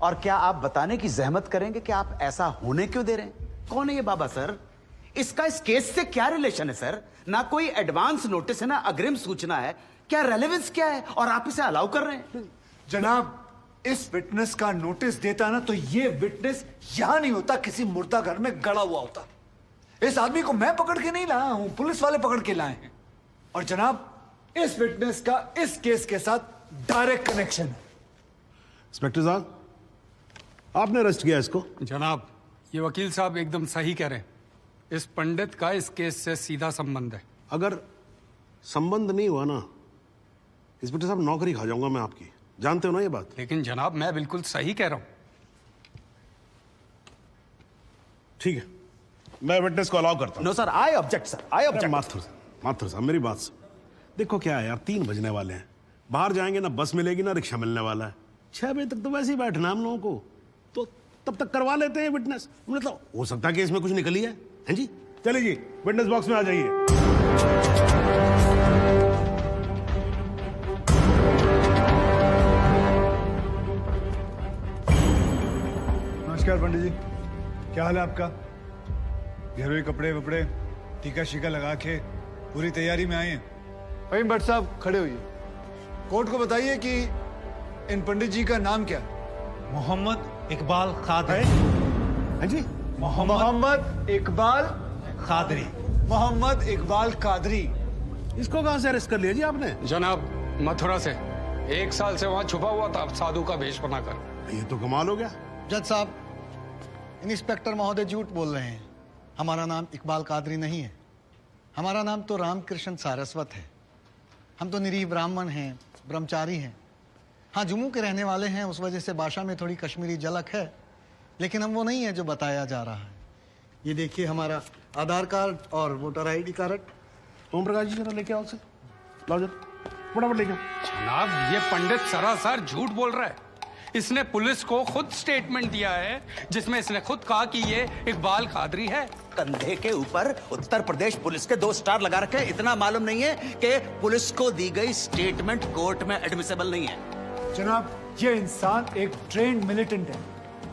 और क्या आप बताने की जहमत करेंगे कि आप ऐसा होने क्यों दे रहे हैं? कौन है ये बाबा सर? इसका इस केस से क्या रिलेशन है सर? ना कोई एडवांस नोटिस है, ना अग्रिम सूचना है। क्या रेलेवेंस क्या है और आप इसे अलाउ कर रहे हैं? जनाब, इस विटनेस का नोटिस देता ना तो ये विटनेस यहां नहीं होता, किसी मुर्दा घर में गड़ा हुआ होता। इस आदमी को मैं पकड़ के नहीं लाया हूं, पुलिस वाले पकड़ के लाए हैं। और जनाब, इस विटनेस का इस केस के साथ डायरेक्ट कनेक्शन है। इंस्पेक्टर साहब, आपने अरेस्ट किया इसको? जनाब, ये वकील साहब एकदम सही कह रहे हैं। इस पंडित का इस केस से सीधा संबंध है। अगर संबंध नहीं हुआ ना, इंस्पेक्टर साहब, नौकरी खा जाऊंगा मैं आपकी। जानते हो ना ये बात? लेकिन जनाब, मैं बिल्कुल सही कह रहा हूं। ठीक है, मैं विटनेस को अलाउ करता हूं। No sir, I object sir, I object. Mathur साहब, मेरी बात सुन। देखो क्या है यार, 3 बजने वाले हैं, बाहर जाएंगे ना बस मिलेगी ना रिक्शा मिलने वाला है। 6 बजे तक तो वैसे ही बैठना हम लोगों को, तो तब तक करवा लेते हैं विटनेस। मतलब हो सकता है कि इसमें कुछ निकली है जी। चलिए जी, विटनेस बॉक्स में आ जाइए। नमस्कार पंडित जी, क्या हाल है आपका? घरेलू कपड़े वपड़े टीका शीका लगा के पूरी तैयारी में आए हैं। फहीम भट्ट साहब खड़े होइए। कोर्ट को बताइए कि इन पंडित जी का नाम क्या है? मोहम्मद इकबाल कादरी। हाँ जी, मोहम्मद इकबाल कादरी। मोहम्मद इकबाल कादरी। इसको कहां से अरेस्ट कर लिया जी आपने? जनाब, मथुरा से 1 साल से वहां छुपा हुआ था साधु का भेष बनाकर। ये तो कमाल हो गया। जज साहब, इंस्पेक्टर महोदय झूठ बोल रहे हैं। हमारा नाम इकबाल कादरी नहीं है, हमारा नाम तो रामकृष्ण सारस्वत है। हम तो निरीह ब्राह्मण हैं, ब्रह्मचारी हैं। हाँ, जम्मू के रहने वाले हैं, उस वजह से भाषा में थोड़ी कश्मीरी झलक है, लेकिन हम वो नहीं है जो बताया जा रहा है। ये देखिए हमारा आधार कार्ड और voter ID card. Om Prakash ji, जरा लेके आओ से, लाओ जरा, फटाफट लेके आओ। जनाब, ये पंडित सरासर झूठ बोल रहा है। इसने पुलिस को खुद स्टेटमेंट दिया है जिसमें इसने खुद कहा कि ये इकबाल कादरी है। कंधे के ऊपर उत्तर प्रदेश पुलिस के 2 स्टार लगा रखे हैं। इतना मालूम नहीं है कि पुलिस को दी गई स्टेटमेंट कोर्ट में एडमिसेबल नहीं है। जनाब, ये इंसान एक ट्रेन्ड मिलिटेंट है।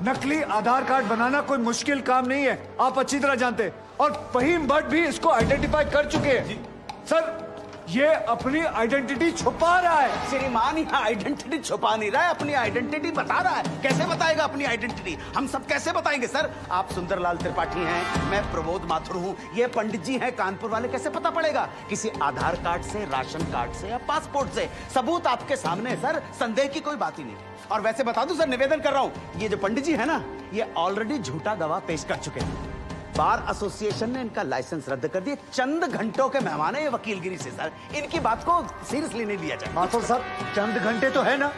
नकली आधार कार्ड बनाना कोई मुश्किल काम नहीं है, आप अच्छी तरह जानते हैं। और फहीम भट्ट भी इसको आइडेंटिफाई कर चुके हैं। सर, ये अपनी आइडेंटिटी छुपा रहा है। श्रीमान यहाँ आइडेंटिटी छुपा नहीं रहा है, अपनी आइडेंटिटी बता रहा है। कैसे बताएगा अपनी आइडेंटिटी? हम सब कैसे बताएंगे सर? आप सुंदरलाल त्रिपाठी हैं, मैं प्रबोध माथुर हूँ, ये पंडित जी हैं कानपुर वाले, कैसे पता पड़ेगा? किसी आधार कार्ड से, राशन कार्ड से या पासपोर्ट से? सबूत आपके सामने है सर, संदेह की कोई बात ही नहीं। और वैसे बता दूं सर, निवेदन कर रहा हूं, ये जो पंडित जी है ना, ये ऑलरेडी झूठा गवाह पेश कर चुके हैं। बार एसोसिएशन ने इनका लाइसेंस रद्द कर दिया। चंद घंटों के मेहमान है ये वकीलगिरी से सर, इनकी बात को सीरियसली नहीं लिया जाए। माथुर साहब, चंद घंटे तो है ना,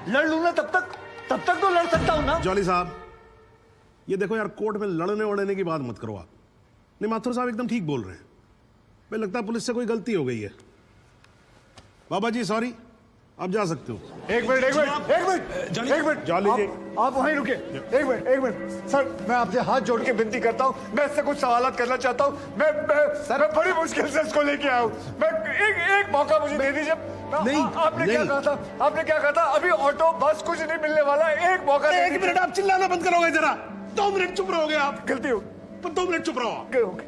लड़ लूं ना तब तक तो लड़ सकता हूं ना। जॉली साहब, ये देखो यार, कोर्ट में लड़ने वड़ने की बात मत करो आप। नहीं, माथुर साहब एकदम ठीक बोल रहे हैं। मुझे लगता है पुलिस से कोई गलती हो गई है। बाबा जी सॉरी, आप जा सकते हो। एक मिनट जॉली जी, आप वहीं रुके। एक मिनट सर, मैं आपसे हाथ जोड़ के विनती करता हूँ, मैं इससे कुछ सवालात करना चाहता हूँ। मैं बड़ी मुश्किल से इसको लेके आया हूँ। मैं एक मौका मुझे दे दीजिए। नहीं, आपने क्या कहा था? अभी ऑटो बस कुछ नहीं मिलने वाला। एक मौका। 1 मिनट आप चिल्लाना बंद करोगे जरा? 2 मिनट चुप रहोगे आप? गलती हो, पर 2 मिनट चुप रहो।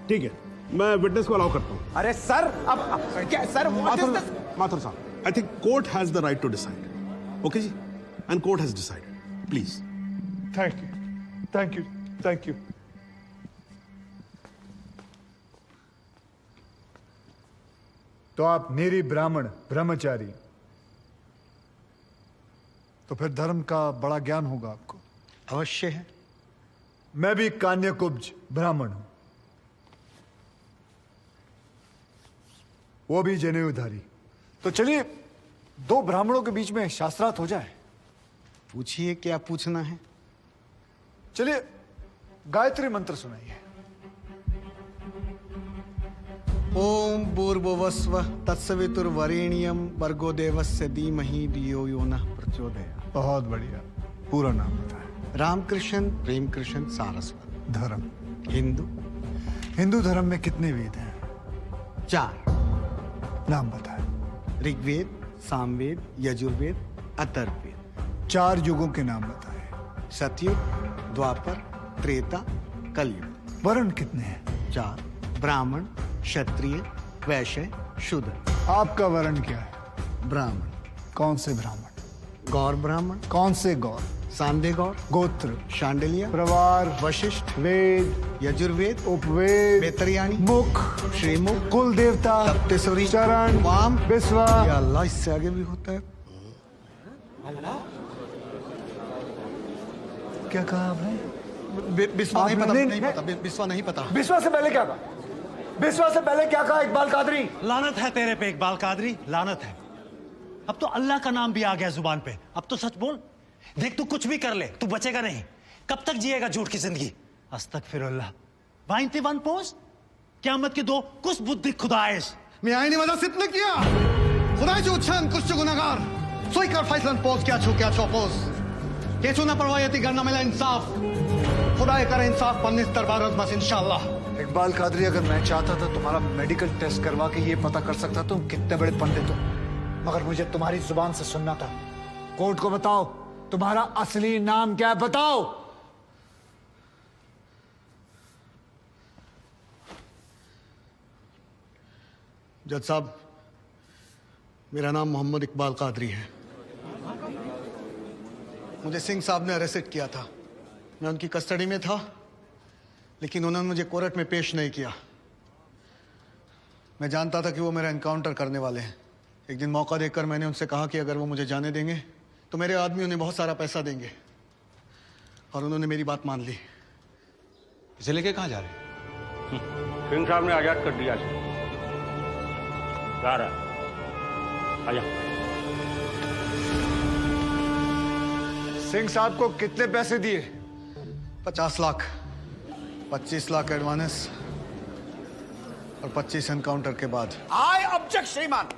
ठीक है, मैं विटनेस को अलाउ करता हूं। अरे सर, अब क्या सर? माथुर साहब, I think court has the right to decide. Okay जी, and court has decided. Please. Thank you. तो आप निरी ब्राह्मण ब्रह्मचारी, तो फिर धर्म का बड़ा ज्ञान होगा आपको। अवश्य है। मैं भी कान्यकुब्ज ब्राह्मण हूं, वो भी जनेऊधारी। तो चलिए 2 ब्राह्मणों के बीच में शास्त्रार्थ हो जाए। पूछिए, क्या पूछना है? चलिए गायत्री मंत्र सुनाइए। ओम भूर्भुवस्वः तत्सवितुर्वरेण्यं भर्गो देवस्य धीमहि धियो यो नः प्रचोदयात्। बहुत बढ़िया, पूरा नाम बताएं। रामकृष्ण प्रेमकृष्ण सारस्वत। धर्म। हिंदू। हिंदू धर्म में कितने वेद हैं? 4। नाम बताएं। ऋग्वेद, सामवेद, यजुर्वेद, अथर्ववेद। 4 युगों के नाम बताएं। सतयुग, द्वापर, त्रेता, कलयुग। वर्ण कितने हैं? 4। ब्राह्मण, क्षत्रिय, वैश्य, शूद्र। आपका वर्ण क्या है? ब्राह्मण। कौन से ब्राह्मण? गौर ब्राह्मण। कौन से गौर? सांदे गौर। गोत्र? शांडिल्य। प्रवार? वशिष्ठ। वेद? यजुर्वेद। उपवेद? बेतरियाणी। मुख? श्रीमुख। कुल देवता? सप्तसुरी। चरण? वाम। बिस्वा? या अल्लाह, इससे आगे भी होता है। क्या कहा आपने? बिस्वा नहीं पता, आपने- नहीं पता, बिस्वा नहीं पता। बिस्वा से पहले क्या कहा? बिस्वा से पहले क्या कहा इकबाल कादरी? लानत है तेरे पे इकबाल कादरी, लानत है। अब तो अल्लाह का नाम भी आ गया जुबान पे। अब तो सच बोल। देख तू कुछ भी कर ले, तू बचेगा नहीं। कब तक जिएगा झूठ की जिंदगी? अस्तगफिरुल्लाह। 91 पोस्ट क़यामत की 2 कुछ बुद्धि खुदाइश। मी आईने माझा सिद्ध किया खुदाचे उच्छान कुछ गुनाहगार सोईकर फैसलन पोज क्या छू पोज ये चुना परवायती करना मिला इंसाफ खुदा करे इंसाफ पन्नीस दरबार बस इंशाल्लाह। इकबाल कादरी, अगर मैं चाहता था तुम्हारा मेडिकल टेस्ट करवा के ये पता कर सकता तुम कितने बड़े पंडित हो, मगर मुझे तुम्हारी जुबान से सुनना था। कोर्ट को बताओ तुम्हारा असली नाम क्या है, बताओ। जज साहब, मेरा नाम मोहम्मद इकबाल कादरी है। मुझे सिंह साहब ने अरेस्ट किया था। मैं उनकी कस्टडी में था, लेकिन उन्होंने मुझे कोर्ट में पेश नहीं किया। मैं जानता था कि वो मेरा एनकाउंटर करने वाले हैं। एक दिन मौका देकर मैंने उनसे कहा कि अगर वो मुझे जाने देंगे तो मेरे आदमी उन्हें बहुत सारा पैसा देंगे, और उन्होंने मेरी बात मान ली। इसे लेके कहाँ जा रहे हैं? सिंह साहब ने आजाद कर दिया इसे। जा रहा है, आजा। सिंह साहब को कितने पैसे दिए? 50 लाख, 25 लाख एडवांस और 25 एनकाउंटर के बाद। आई ऑब्जेक्ट श्रीमान।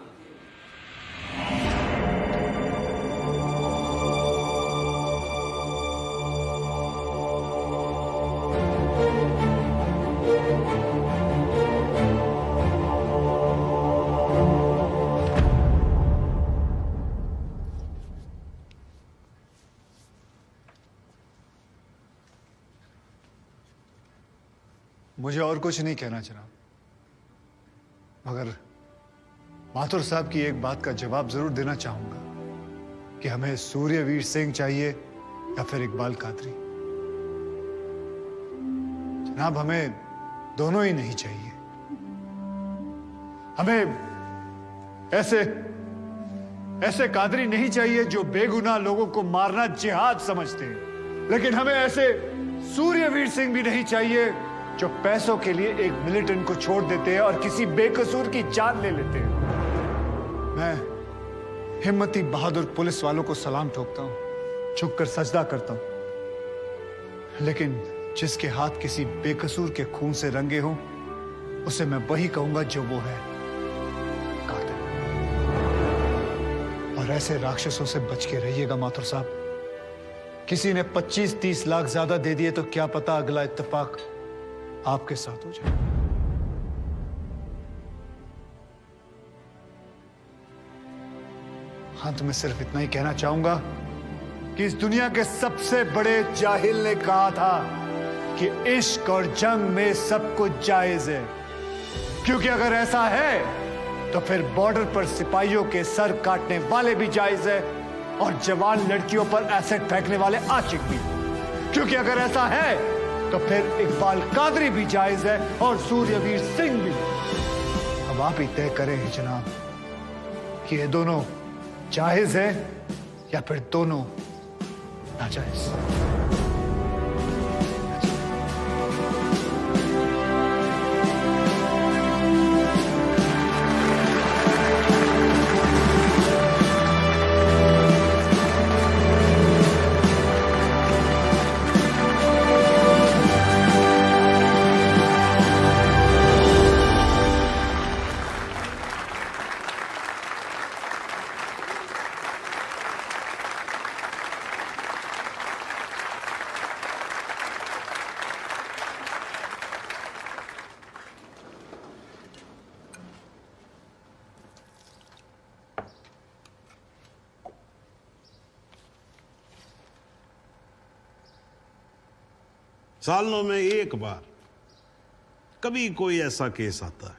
मुझे और कुछ नहीं कहना जनाब, मगर माथुर साहब की एक बात का जवाब जरूर देना चाहूंगा कि हमें सूर्यवीर सिंह चाहिए या फिर इकबाल कादरी। जनाब, हमें दोनों ही नहीं चाहिए। हमें ऐसे कादरी नहीं चाहिए जो बेगुनाह लोगों को मारना जिहाद समझते हैं, लेकिन हमें ऐसे सूर्यवीर सिंह भी नहीं चाहिए जो पैसों के लिए एक मिलिटेंट को छोड़ देते हैं और किसी बेकसूर की जान ले लेते हैं। मैं हिम्मती बहादुर पुलिस वालों को सलाम ठोकता हूं, झुककर सजदा करता हूं, लेकिन जिसके हाथ किसी बेकसूर के खून से रंगे हों उसे मैं वही कहूंगा जो वो है, कातिल। और ऐसे राक्षसों से बच के रहिएगा माथुर साहब। किसी ने 25-30 लाख ज्यादा दे दिए तो क्या पता अगला इत्तेफाक आपके साथ हो जाए। अंत में सिर्फ इतना ही कहना चाहूंगा कि इस दुनिया के सबसे बड़े जाहिल ने कहा था कि इश्क और जंग में सब कुछ जायज है, क्योंकि अगर ऐसा है तो फिर बॉर्डर पर सिपाहियों के सर काटने वाले भी जायज है और जवान लड़कियों पर एसिड फेंकने वाले आशिक भी, क्योंकि अगर ऐसा है तो फिर इकबाल कादरी भी जायज है और सूर्यवीर सिंह भी। अब आप ही तय करें जनाब कि ये दोनों जायज है या फिर दोनों नाजायज। सालों में एक बार कभी कोई ऐसा केस आता है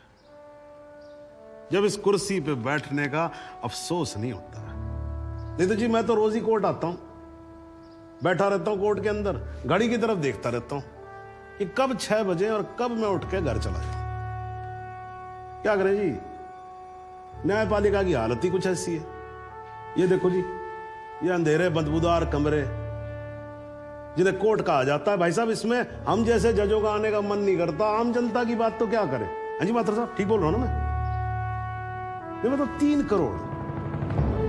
जब इस कुर्सी पे बैठने का अफसोस नहीं होता है। नहीं तो जी मैं तो रोज ही कोर्ट आता हूं, बैठा रहता हूं कोर्ट के अंदर, घड़ी की तरफ देखता रहता हूं कि कब 6 बजे और कब मैं उठ के घर चला जाऊं। क्या करें जी, न्यायपालिका की हालत ही कुछ ऐसी है। ये देखो जी, ये अंधेरे बदबूदार कमरे जिन्हें कोर्ट कहा जाता है, भाई साहब इसमें हम जैसे जजों का आने का मन नहीं करता। आम जनता की बात तो क्या करें। हाँ जी माथुर साहब, ठीक बोल रहा हूं ना मैं? ये मतलब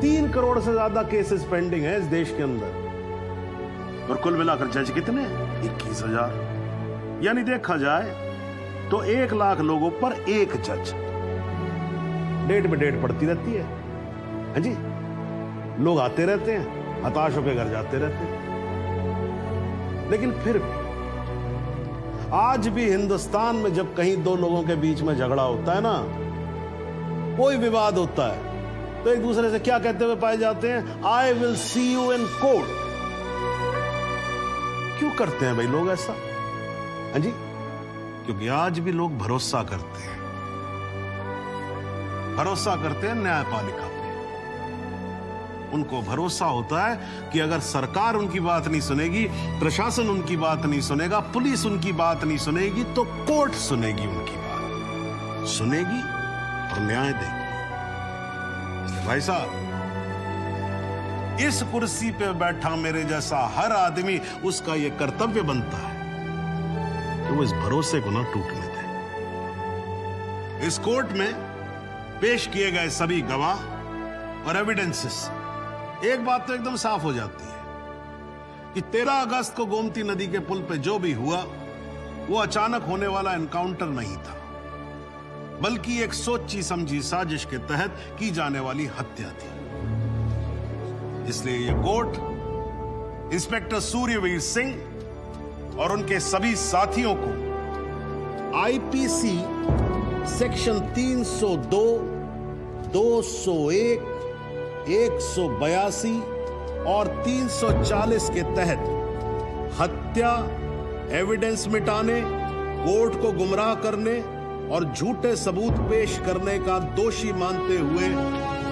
3 करोड़ से ज्यादा केसेस पेंडिंग है इस देश के अंदर, और कुल मिलाकर जज कितने? 21,000। यानी देखा जाए तो 1 लाख लोगों पर 1 जज। डेट पे डेट पड़ती रहती है। हाँ जी, लोग आते रहते हैं, हताश होकर घर जाते रहते हैं। लेकिन फिर भी आज भी हिंदुस्तान में जब कहीं 2 लोगों के बीच में झगड़ा होता है ना, कोई विवाद होता है, तो एक दूसरे से क्या कहते हुए पाए जाते हैं? I will see you in court. क्यों करते हैं भाई लोग ऐसा? हाँ जी, क्योंकि आज भी लोग भरोसा करते हैं, न्यायपालिका पे। उनको भरोसा होता है कि अगर सरकार उनकी बात नहीं सुनेगी, प्रशासन उनकी बात नहीं सुनेगा, पुलिस उनकी बात नहीं सुनेगी, तो कोर्ट सुनेगी उनकी बात, सुनेगी और न्याय देगी। भाई साहब, इस कुर्सी पे बैठा मेरे जैसा हर आदमी, उसका यह कर्तव्य बनता है कि वो इस भरोसे को ना टूटने दे। इस कोर्ट में पेश किए गए सभी गवाह और एविडेंसेस, एक बात तो एकदम साफ हो जाती है कि 13 अगस्त को गोमती नदी के पुल पे जो भी हुआ वो अचानक होने वाला एनकाउंटर नहीं था, बल्कि एक सोची समझी साजिश के तहत की जाने वाली हत्या थी। इसलिए यह कोर्ट इंस्पेक्टर सूर्यवीर सिंह और उनके सभी साथियों को आईपीसी सेक्शन 302, 201, 182 और 340 के तहत हत्या, एविडेंस मिटाने, कोर्ट को गुमराह करने और झूठे सबूत पेश करने का दोषी मानते हुए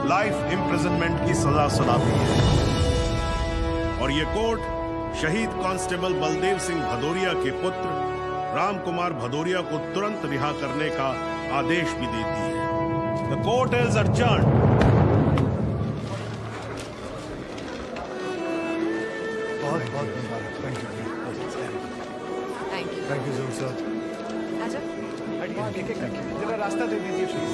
लाइफ इम्प्रिजनमेंट की सजा सुनाती है। और यह कोर्ट शहीद कांस्टेबल बलदेव सिंह भदौरिया के पुत्र राम कुमार भदौरिया को तुरंत रिहा करने का आदेश भी देती है। The court is adjourned. बहुत बहुत मुबारक। Thank you sir. आजा। जरा रास्ता दे दीजिए प्लीज।